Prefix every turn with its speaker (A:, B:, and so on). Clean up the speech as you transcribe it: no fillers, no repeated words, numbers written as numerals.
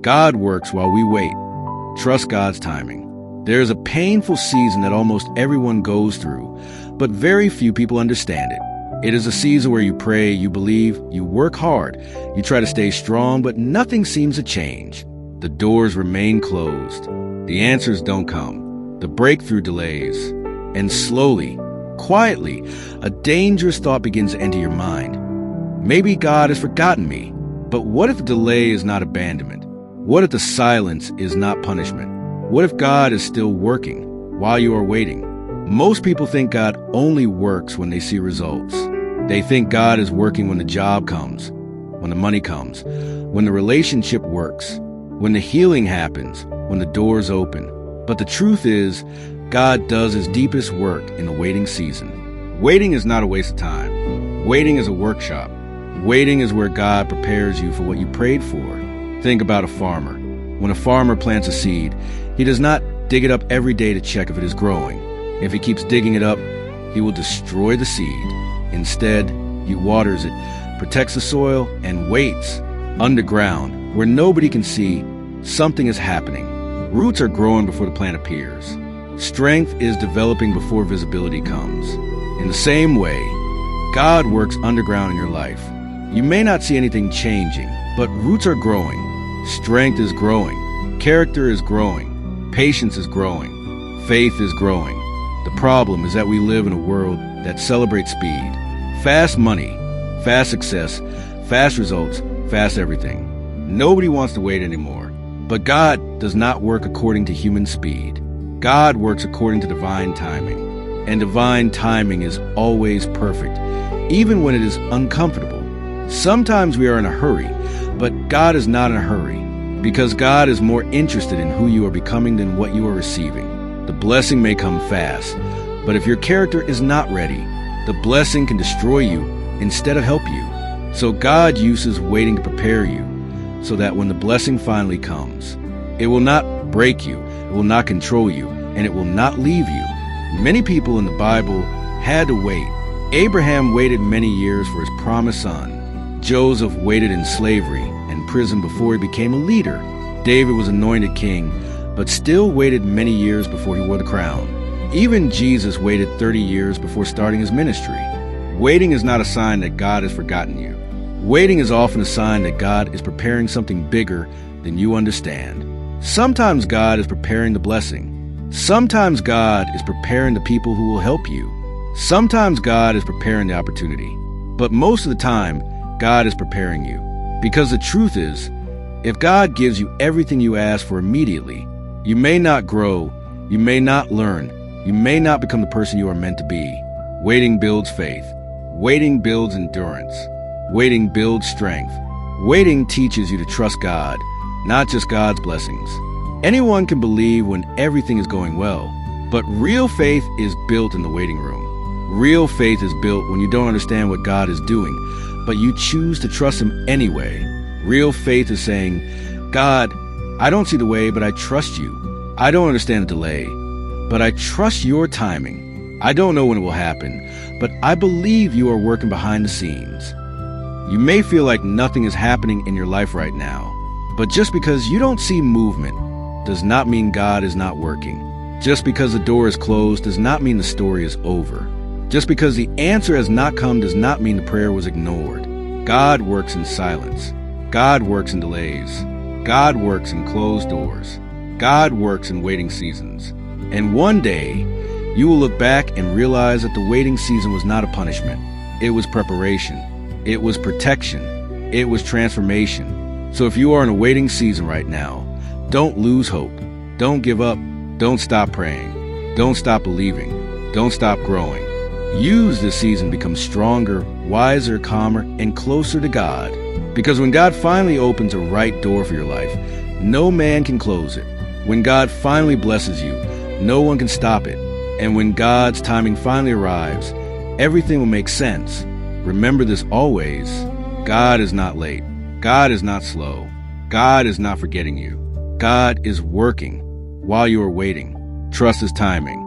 A: God works while we wait. Trust God's timing. There is a painful season that almost everyone goes through, but very few people understand it. It is a season where you pray, you believe, you work hard, you try to stay strong, but nothing seems to change. The doors remain closed. The answers don't come. The breakthrough delays. And slowly, quietly, a dangerous thought begins to enter your mind. Maybe God has forgotten me. But what if the delay is not abandonment? What if the silence is not punishment? What if God is still working while you are waiting? Most people think God only works when they see results. They think God is working when the job comes, when the money comes, when the relationship works, when the healing happens, when the doors open. But the truth is, God does his deepest work in the waiting season. Waiting is not a waste of time. Waiting is a workshop. Waiting is where God prepares you for what you prayed for. Think about a farmer. When a farmer plants a seed, he does not dig it up every day to check if it is growing. If he keeps digging it up, he will destroy the seed. Instead, he waters it, protects the soil, and waits underground where nobody can see. Something is happening. Roots are growing before the plant appears. Strength is developing before visibility comes. In the same way, God works underground in your life. You may not see anything changing, but roots are growing. Strength is growing. Character is growing. Patience is growing. Faith is growing. The problem is that we live in a world that celebrates speed. Fast money, fast success, fast results, fast everything. Nobody wants to wait anymore. But God does not work according to human speed. God works according to divine timing. And divine timing is always perfect, even when it is uncomfortable. Sometimes we are in a hurry, but God is not in a hurry, because God is more interested in who you are becoming than what you are receiving. The blessing may come fast, but if your character is not ready, the blessing can destroy you instead of help you. So God uses waiting to prepare you, so that when the blessing finally comes, it will not break you, it will not control you, and it will not leave you. Many people in the Bible had to wait. Abraham waited many years for his promised son. Joseph waited in slavery and prison before he became a leader. David was anointed king, but still waited many years before he wore the crown. Even Jesus waited 30 years before starting his ministry. Waiting is not a sign that God has forgotten you. Waiting is often a sign that God is preparing something bigger than you understand. Sometimes God is preparing the blessing. Sometimes God is preparing the people who will help you. Sometimes God is preparing the opportunity. But most of the time, God is preparing you. Because the truth is, if God gives you everything you ask for immediately, you may not grow, you may not learn, you may not become the person you are meant to be. Waiting builds faith. Waiting builds endurance. Waiting builds strength. Waiting teaches you to trust God, not just God's blessings. Anyone can believe when everything is going well, but real faith is built in the waiting room. Real faith is built when you don't understand what God is doing, but you choose to trust him anyway. Real faith is saying, God, I don't see the way, but I trust you. I don't understand the delay, but I trust your timing. I don't know when it will happen, but I believe you are working behind the scenes. You may feel like nothing is happening in your life right now, but just because you don't see movement does not mean God is not working. Just because the door is closed does not mean the story is over. Just because the answer has not come does not mean the prayer was ignored. God works in silence. God works in delays. God works in closed doors. God works in waiting seasons. And one day, you will look back and realize that the waiting season was not a punishment. It was preparation. It was protection. It was transformation. So if you are in a waiting season right now, don't lose hope. Don't give up. Don't stop praying. Don't stop believing. Don't stop growing. Use this season to become stronger, wiser, calmer, and closer to God. Because when God finally opens a right door for your life, no man can close it. When God finally blesses you, no one can stop it. And when God's timing finally arrives, everything will make sense. Remember this always. God is not late. God is not slow. God is not forgetting you. God is working while you are waiting. Trust his timing.